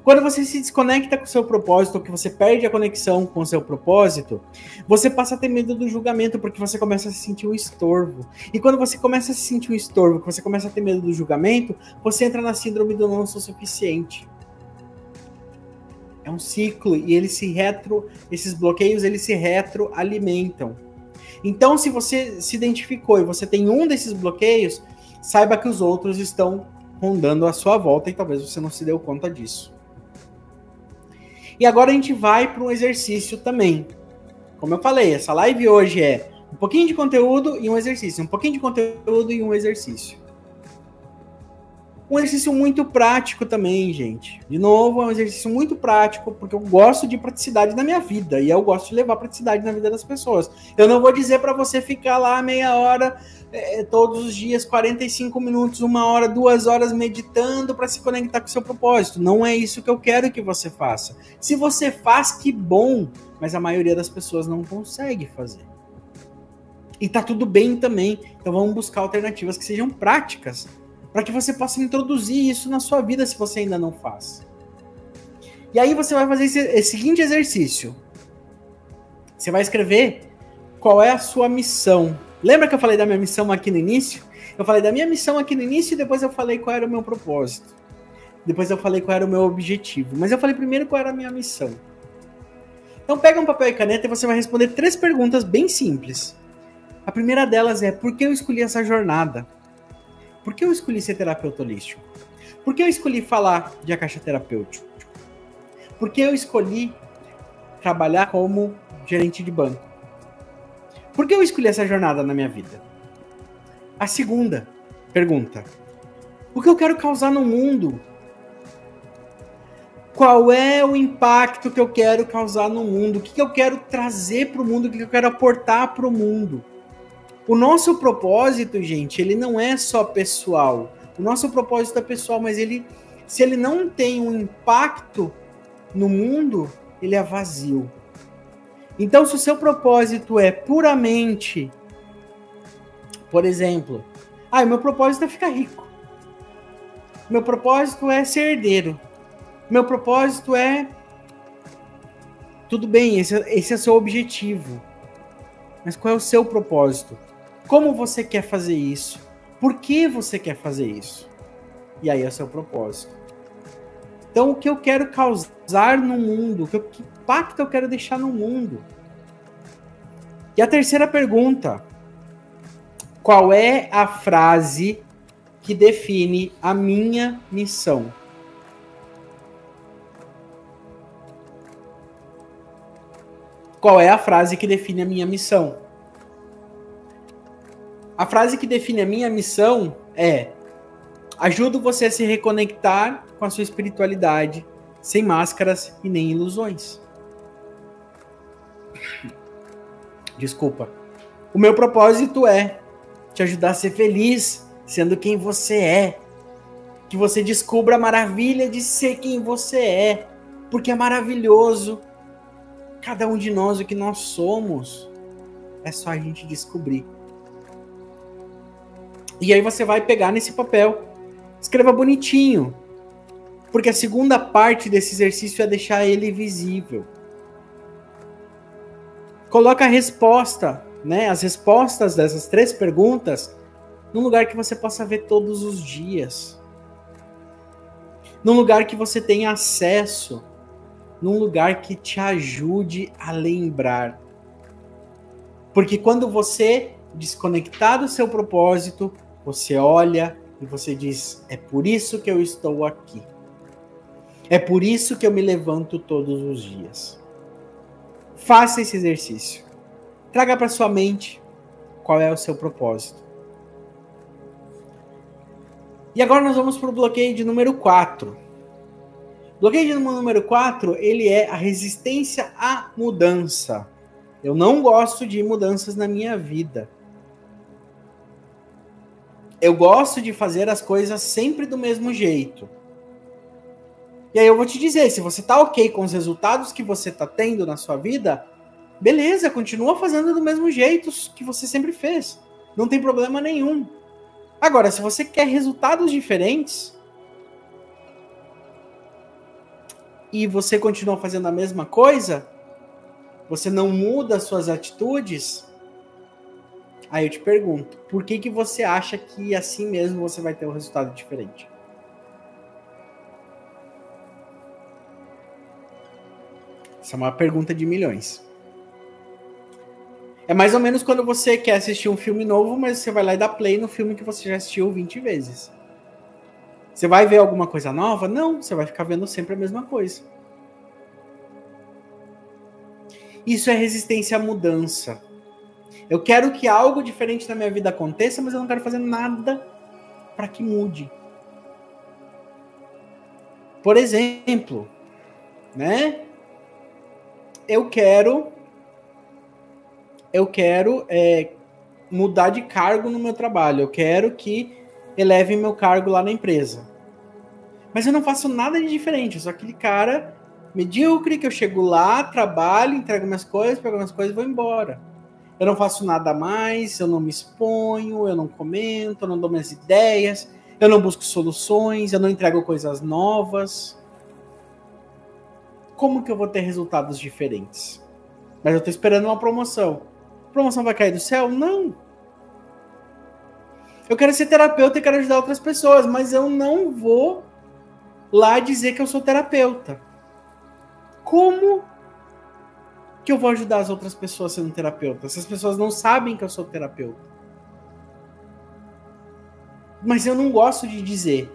Quando você se desconecta com o seu propósito, ou que você perde a conexão com o seu propósito, você passa a ter medo do julgamento, porque você começa a se sentir um estorvo. E quando você começa a se sentir um estorvo, que você começa a ter medo do julgamento, você entra na síndrome do não sou suficiente. É um ciclo, e esses bloqueios, eles se retroalimentam. Então, se você se identificou e você tem um desses bloqueios, saiba que os outros estão rondando à sua volta e talvez você não se deu conta disso. E agora a gente vai para um exercício também. Como eu falei, essa live hoje é um pouquinho de conteúdo e um exercício. Um pouquinho de conteúdo e um exercício. Um exercício muito prático também, gente. De novo, é um exercício muito prático, porque eu gosto de praticidade na minha vida, e eu gosto de levar praticidade na vida das pessoas. Eu não vou dizer para você ficar lá meia hora, todos os dias, 45 minutos, 1 hora, 2 horas meditando para se conectar com o seu propósito. Não é isso que eu quero que você faça. Se você faz, que bom, mas a maioria das pessoas não consegue fazer. E tá tudo bem também. Então vamos buscar alternativas que sejam práticas, para que você possa introduzir isso na sua vida se você ainda não faz. E aí você vai fazer esse seguinte exercício. Você vai escrever qual é a sua missão. Lembra que eu falei da minha missão aqui no início? Eu falei da minha missão aqui no início e depois eu falei qual era o meu propósito. Depois eu falei qual era o meu objetivo. Mas eu falei primeiro qual era a minha missão. Então pega um papel e caneta e você vai responder 3 perguntas bem simples. A primeira delas é: por que eu escolhi essa jornada? Por que eu escolhi ser terapeuta holístico? Por que eu escolhi falar de Akasha terapêutico? Por que eu escolhi trabalhar como gerente de banco? Por que eu escolhi essa jornada na minha vida? A segunda pergunta: o que eu quero causar no mundo? Qual é o impacto que eu quero causar no mundo? O que eu quero trazer para o mundo? O que eu quero aportar para o mundo? O nosso propósito, gente, ele não é só pessoal. O nosso propósito é pessoal, mas se ele não tem um impacto no mundo, ele é vazio. Então, se o seu propósito é puramente, por exemplo, meu propósito é ficar rico. Meu propósito é ser herdeiro. Meu propósito é... Tudo bem, esse é o seu objetivo. Mas qual é o seu propósito? Como você quer fazer isso? Por que você quer fazer isso? E aí é o seu propósito. Então, o que eu quero causar no mundo? Que impacto eu quero deixar no mundo? E a terceira pergunta: qual é a frase que define a minha missão? Qual é a frase que define a minha missão? A frase que define a minha missão é: ajudo você a se reconectar com a sua espiritualidade, sem máscaras e nem ilusões. Desculpa. O meu propósito é te ajudar a ser feliz, sendo quem você é. Que você descubra a maravilha de ser quem você é. Porque é maravilhoso. Cada um de nós, o que nós somos, é só a gente descobrir. E aí você vai pegar nesse papel, escreva bonitinho, porque a segunda parte desse exercício é deixar ele visível. Coloca a resposta, né, as respostas dessas 3 perguntas num lugar que você possa ver todos os dias. Num lugar que você tenha acesso, num lugar que te ajude a lembrar. Porque quando você desconectar do seu propósito, você olha e você diz: é por isso que eu estou aqui. É por isso que eu me levanto todos os dias. Faça esse exercício. Traga para sua mente qual é o seu propósito. E agora nós vamos para o bloqueio de número 4. O bloqueio de número 4, ele é a resistência à mudança. Eu não gosto de mudanças na minha vida. Eu gosto de fazer as coisas sempre do mesmo jeito. E aí eu vou te dizer, se você tá ok com os resultados que você tá tendo na sua vida, beleza, continua fazendo do mesmo jeito que você sempre fez. Não tem problema nenhum. Agora, se você quer resultados diferentes e você continua fazendo a mesma coisa, você não muda as suas atitudes, aí eu te pergunto, por que você acha que assim mesmo você vai ter um resultado diferente? Essa é uma pergunta de milhões. É mais ou menos quando você quer assistir um filme novo, mas você vai lá e dá play no filme que você já assistiu 20 vezes. Você vai ver alguma coisa nova? Não, você vai ficar vendo sempre a mesma coisa. Isso é resistência à mudança. Eu quero que algo diferente na minha vida aconteça, mas eu não quero fazer nada para que mude. Por exemplo, né? Eu quero mudar de cargo no meu trabalho. Eu quero que elevem meu cargo lá na empresa. Mas eu não faço nada de diferente. Eu sou aquele cara medíocre que eu chego lá, trabalho, entrego minhas coisas, pego minhas coisas e vou embora. Eu não faço nada a mais, eu não me exponho, eu não comento, eu não dou minhas ideias, eu não busco soluções, eu não entrego coisas novas. Como que eu vou ter resultados diferentes? Mas eu tô esperando uma promoção. A promoção vai cair do céu? Não. Eu quero ser terapeuta e quero ajudar outras pessoas, mas eu não vou lá dizer que eu sou terapeuta. Como que eu vou ajudar as outras pessoas sendo terapeuta? Essas pessoas não sabem que eu sou terapeuta. Mas eu não gosto de dizer.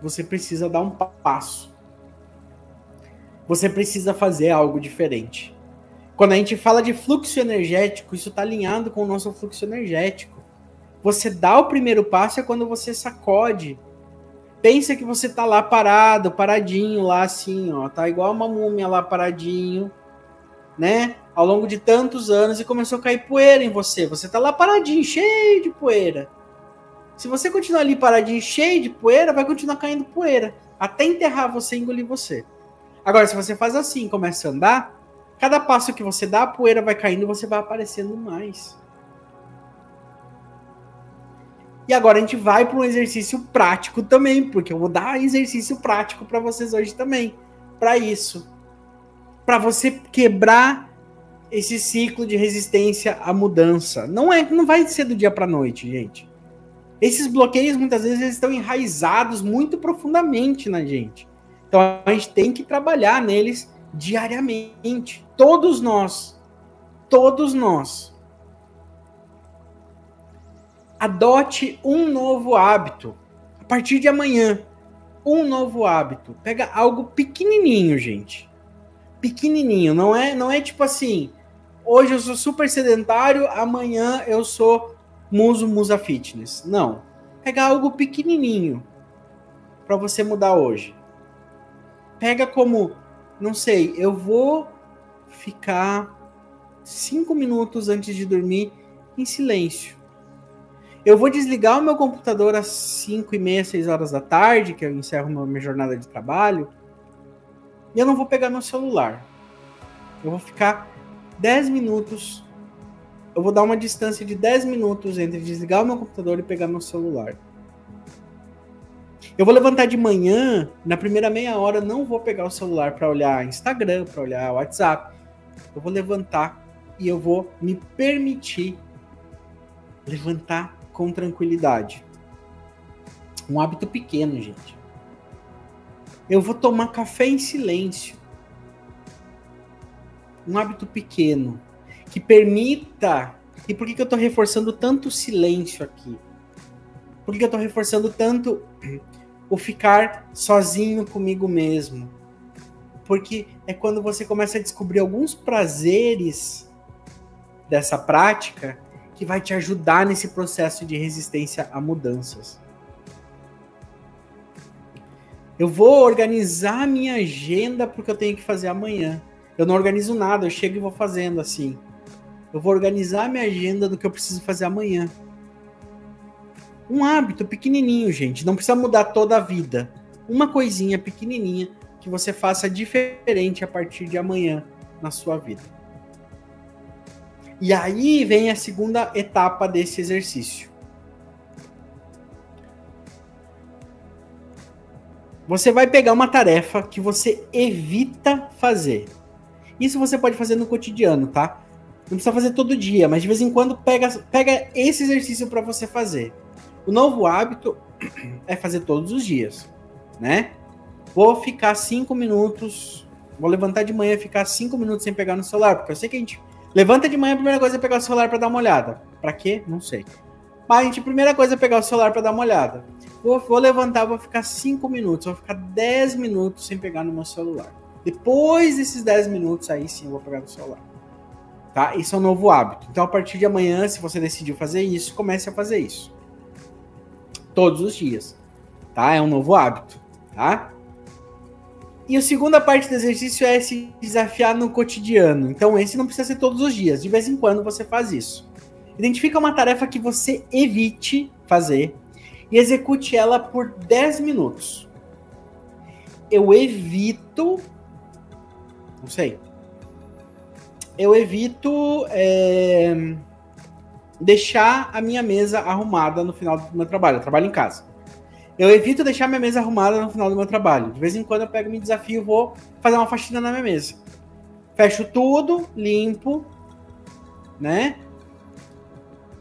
Você precisa dar um passo. Você precisa fazer algo diferente. Quando a gente fala de fluxo energético, isso está alinhado com o nosso fluxo energético. Você dá o primeiro passo é quando você sacode. Pensa que você tá lá parado, paradinho, lá assim, ó. Tá igual uma múmia lá paradinho, né? Ao longo de tantos anos e começou a cair poeira em você. Você tá lá paradinho, cheio de poeira. Se você continuar ali paradinho, cheio de poeira, vai continuar caindo poeira. Até enterrar você e engolir você. Agora, se você faz assim, começa a andar, cada passo que você dá, a poeira vai caindo e você vai aparecendo mais. E agora a gente vai para um exercício prático também, porque eu vou dar exercício prático para vocês hoje também, para isso. Para você quebrar esse ciclo de resistência à mudança. Não vai ser do dia para a noite, gente. Esses bloqueios, muitas vezes, eles estão enraizados muito profundamente na gente. Então, a gente tem que trabalhar neles diariamente. Todos nós. Todos nós. Adote um novo hábito. A partir de amanhã, um novo hábito. Pega algo pequenininho, gente. Pequenininho. Não é tipo assim, hoje eu sou super sedentário, amanhã eu sou musa fitness. Não. Pega algo pequenininho para você mudar hoje. Pega como, não sei, eu vou ficar 5 minutos antes de dormir em silêncio. Eu vou desligar o meu computador às 5h30, 6 horas da tarde, que eu encerro minha jornada de trabalho, e eu não vou pegar meu celular. Eu vou ficar 10 minutos, eu vou dar uma distância de 10 minutos entre desligar o meu computador e pegar meu celular. Eu vou levantar de manhã, na primeira meia hora, não vou pegar o celular para olhar Instagram, para olhar WhatsApp. Eu vou levantar e eu vou me permitir levantar com tranquilidade. Um hábito pequeno, gente. Eu vou tomar café em silêncio. Um hábito pequeno que permita... E por que eu estou reforçando tanto o silêncio aqui? Por que eu estou reforçando tanto o ficar sozinho comigo mesmo? Porque é quando você começa a descobrir alguns prazeres dessa prática que vai te ajudar nesse processo de resistência a mudanças. Eu vou organizar a minha agenda porque eu tenho que fazer amanhã. Eu não organizo nada, eu chego e vou fazendo assim. Eu vou organizar a minha agenda do que eu preciso fazer amanhã. Um hábito pequenininho, gente. Não precisa mudar toda a vida. Uma coisinha pequenininha que você faça diferente a partir de amanhã na sua vida. E aí vem a segunda etapa desse exercício. Você vai pegar uma tarefa que você evita fazer. Isso você pode fazer no cotidiano, tá? Não precisa fazer todo dia, mas de vez em quando pega esse exercício para você fazer. O novo hábito é fazer todos os dias, né? Vou ficar 5 minutos, vou levantar de manhã e ficar 5 minutos sem pegar no celular, porque eu sei que a gente levanta de manhã, a primeira coisa é pegar o celular para dar uma olhada. Para quê? Não sei. Mas a primeira coisa é pegar o celular para dar uma olhada. Vou levantar, vou ficar 5 minutos, vou ficar 10 minutos sem pegar no meu celular. Depois desses 10 minutos, aí sim eu vou pegar no celular. Tá? Isso é um novo hábito. Então, a partir de amanhã, se você decidiu fazer isso, comece a fazer isso. Todos os dias. tá? É um novo hábito, tá? E a segunda parte do exercício é se desafiar no cotidiano. Então, esse não precisa ser todos os dias. De vez em quando você faz isso. Identifica uma tarefa que você evite fazer e execute ela por 10 minutos. Eu evito... Não sei. Eu evito deixar a minha mesa arrumada no final do meu trabalho. Eu trabalho em casa. Eu evito deixar minha mesa arrumada no final do meu trabalho. De vez em quando eu pego, me desafio e vou fazer uma faxina na minha mesa. Fecho tudo, limpo, né?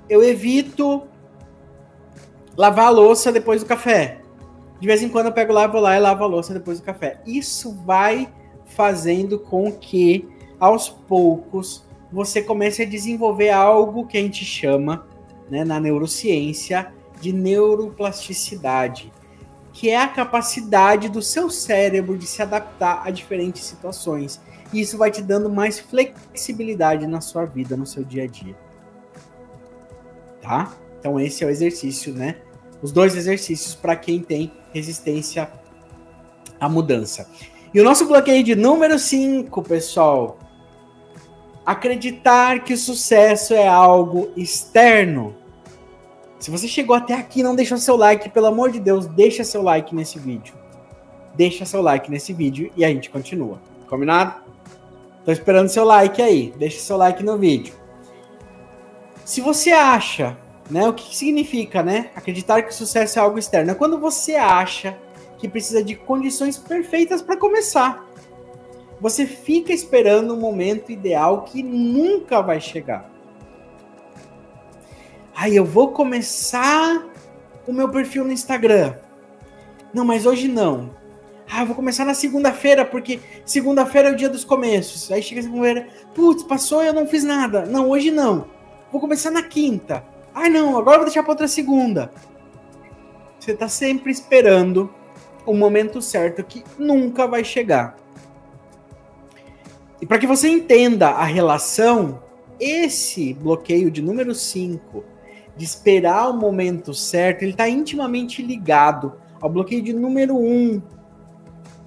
Eu evito lavar a louça depois do café. De vez em quando eu pego lá, vou lá e lavo a louça depois do café. Isso vai fazendo com que, aos poucos, você comece a desenvolver algo que a gente chama, né, na neurociência, de neuroplasticidade, que é a capacidade do seu cérebro de se adaptar a diferentes situações. E isso vai te dando mais flexibilidade na sua vida, no seu dia a dia. Tá? Então esse é o exercício, né? Os 2 exercícios para quem tem resistência à mudança. E o nosso bloqueio de número 5, pessoal. Acreditar que o sucesso é algo externo. Se você chegou até aqui e não deixou seu like, pelo amor de Deus, deixa seu like nesse vídeo. Deixa seu like nesse vídeo e a gente continua. Combinado? Tô esperando seu like aí. Deixa seu like no vídeo. Se você acha, né, o que significa, né? Acreditar que o sucesso é algo externo. É quando você acha que precisa de condições perfeitas para começar. Você fica esperando um momento ideal que nunca vai chegar. Aí eu vou começar o meu perfil no Instagram. Não, mas hoje não. Eu vou começar na segunda-feira, porque segunda-feira é o dia dos começos. Aí chega a segunda-feira, putz, passou e eu não fiz nada. Não, hoje não. Vou começar na quinta. Não, agora eu vou deixar para outra segunda. Você tá sempre esperando o momento certo que nunca vai chegar. E para que você entenda a relação, esse bloqueio de número 5, de esperar o momento certo, ele está intimamente ligado ao bloqueio de número 1.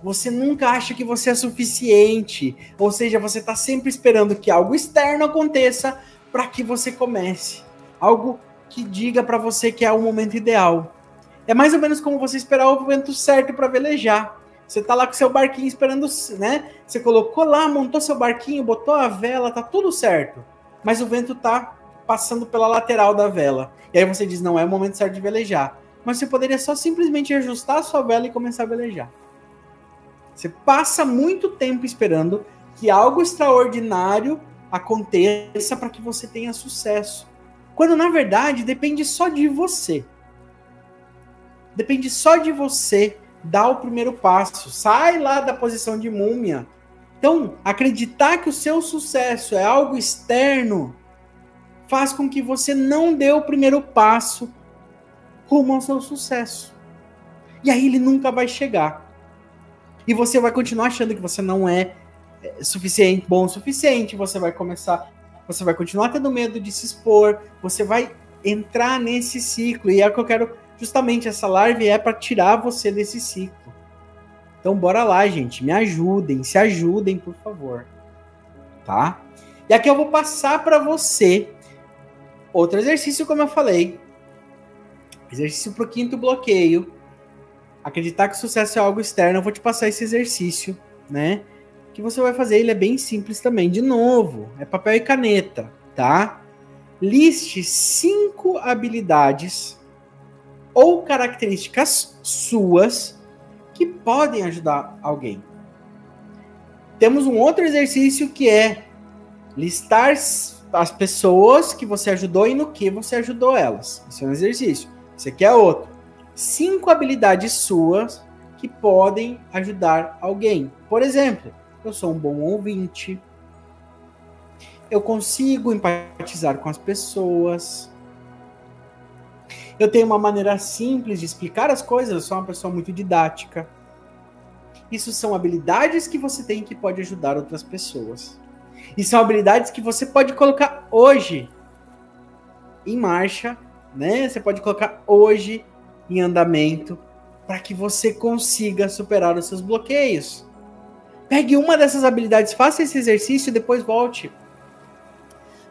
Você nunca acha que você é suficiente, ou seja, você está sempre esperando que algo externo aconteça para que você comece. Algo que diga para você que é o momento ideal. É mais ou menos como você esperar o momento certo para velejar. Você tá lá com seu barquinho esperando, né? Você colocou lá, montou seu barquinho, botou a vela, tá tudo certo. Mas o vento tá passando pela lateral da vela. E aí você diz, não é o momento certo de velejar. Mas você poderia só simplesmente ajustar a sua vela e começar a velejar. Você passa muito tempo esperando que algo extraordinário aconteça para que você tenha sucesso. Quando, na verdade, depende só de você. Depende só de você dar o primeiro passo. Sai lá da posição de múmia. Então, acreditar que o seu sucesso é algo externo faz com que você não dê o primeiro passo rumo ao seu sucesso. E aí ele nunca vai chegar. E você vai continuar achando que você não é suficiente, bom o suficiente, você vai continuar tendo medo de se expor, você vai entrar nesse ciclo. E é o que eu quero, justamente essa live é para tirar você desse ciclo. Então bora lá, gente, me ajudem, se ajudem, por favor. Tá? E aqui eu vou passar para você outro exercício, como eu falei. Exercício para o 5º bloqueio. Acreditar que o sucesso é algo externo. Eu vou te passar esse exercício, né? Que você vai fazer, ele é bem simples também. De novo, é papel e caneta, tá? Liste 5 habilidades ou características suas que podem ajudar alguém. Temos um outro exercício que é listar as pessoas que você ajudou e no que você ajudou elas. Esse é um exercício. Esse aqui é outro. 5 habilidades suas que podem ajudar alguém. Por exemplo, eu sou um bom ouvinte. Eu consigo empatizar com as pessoas. Eu tenho uma maneira simples de explicar as coisas. Eu sou uma pessoa muito didática. Isso são habilidades que você tem que pode ajudar outras pessoas. E são habilidades que você pode colocar hoje em marcha, né? Você pode colocar hoje em andamento para que você consiga superar os seus bloqueios. Pegue uma dessas habilidades, faça esse exercício e depois volte.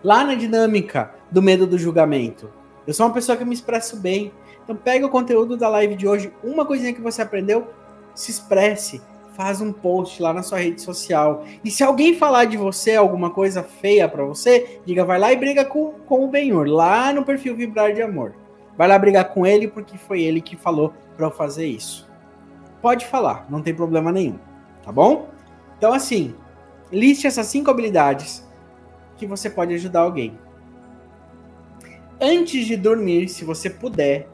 Lá na dinâmica do medo do julgamento. Eu sou uma pessoa que me expresso bem. Então pega o conteúdo da live de hoje, uma coisinha que você aprendeu, se expresse. Faz um post lá na sua rede social. E se alguém falar de você alguma coisa feia pra você, diga, vai lá e briga com o Benhur, lá no perfil Vibrar de Amor. Vai lá brigar com ele porque foi ele que falou pra eu fazer isso. Pode falar, não tem problema nenhum, tá bom? Então assim, liste essas 5 habilidades que você pode ajudar alguém. Antes de dormir, se você puder,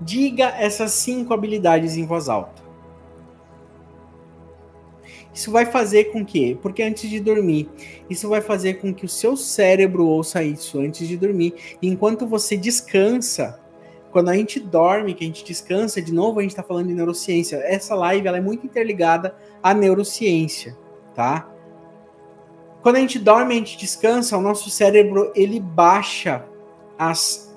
diga essas 5 habilidades em voz alta. Isso vai fazer com que, porque antes de dormir, isso vai fazer com que o seu cérebro ouça isso antes de dormir. E enquanto você descansa, quando a gente dorme, que a gente descansa, de novo a gente está falando de neurociência. Essa live ela é muito interligada à neurociência, tá? Quando a gente dorme, a gente descansa, o nosso cérebro ele baixa as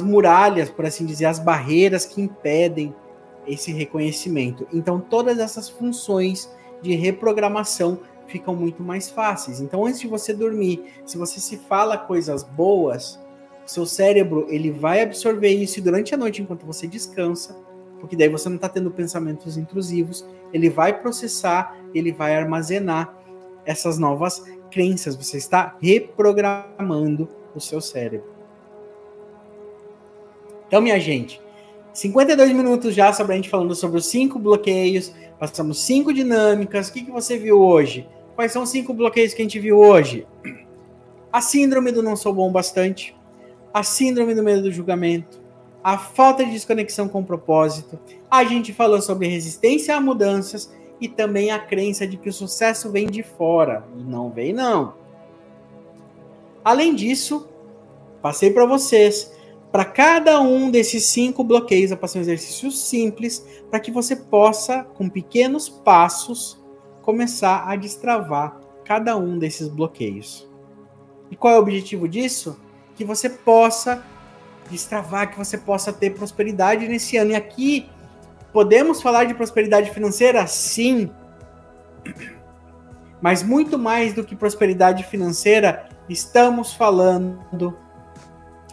muralhas, por assim dizer, as barreiras que impedem esse reconhecimento. Então, todas essas funções de reprogramação ficam muito mais fáceis. Então, antes de você dormir, se você se fala coisas boas, o seu cérebro ele vai absorver isso e durante a noite, enquanto você descansa, porque daí você não está tendo pensamentos intrusivos, ele vai processar, ele vai armazenar essas novas crenças. Você está reprogramando o seu cérebro. Então, minha gente, 52 minutos já sobre a gente falando sobre os 5 bloqueios, passamos 5 dinâmicas. O que você viu hoje? Quais são os 5 bloqueios que a gente viu hoje? A síndrome do não sou bom bastante, a síndrome do medo do julgamento, a falta de desconexão com o propósito, a gente falou sobre resistência a mudanças e também a crença de que o sucesso vem de fora, e não vem não. Além disso, passei para vocês. Para cada um desses 5 bloqueios, eu passei um exercício simples para que você possa, com pequenos passos, começar a destravar cada um desses bloqueios. E qual é o objetivo disso? Que você possa destravar, que você possa ter prosperidade nesse ano. E aqui, podemos falar de prosperidade financeira? Sim. Mas muito mais do que prosperidade financeira, estamos falando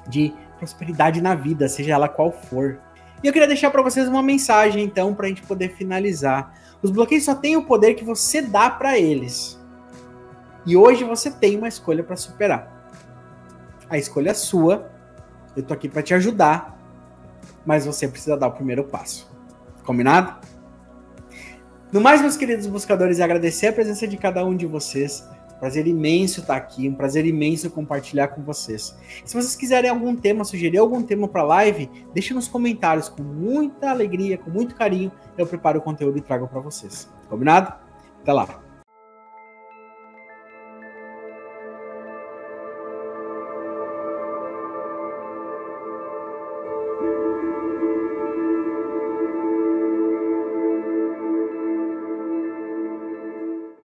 de prosperidade na vida, seja ela qual for. E eu queria deixar para vocês uma mensagem, então, para a gente poder finalizar. Os bloqueios só têm o poder que você dá para eles. E hoje você tem uma escolha para superar. A escolha é sua. Eu tô aqui para te ajudar, mas você precisa dar o primeiro passo. Combinado? No mais, meus queridos buscadores, agradecer a presença de cada um de vocês. Prazer imenso estar aqui, um prazer imenso compartilhar com vocês. Se vocês quiserem algum tema, sugerir algum tema para a live, deixe nos comentários, com muita alegria, com muito carinho, eu preparo o conteúdo e trago para vocês. Combinado? Até lá!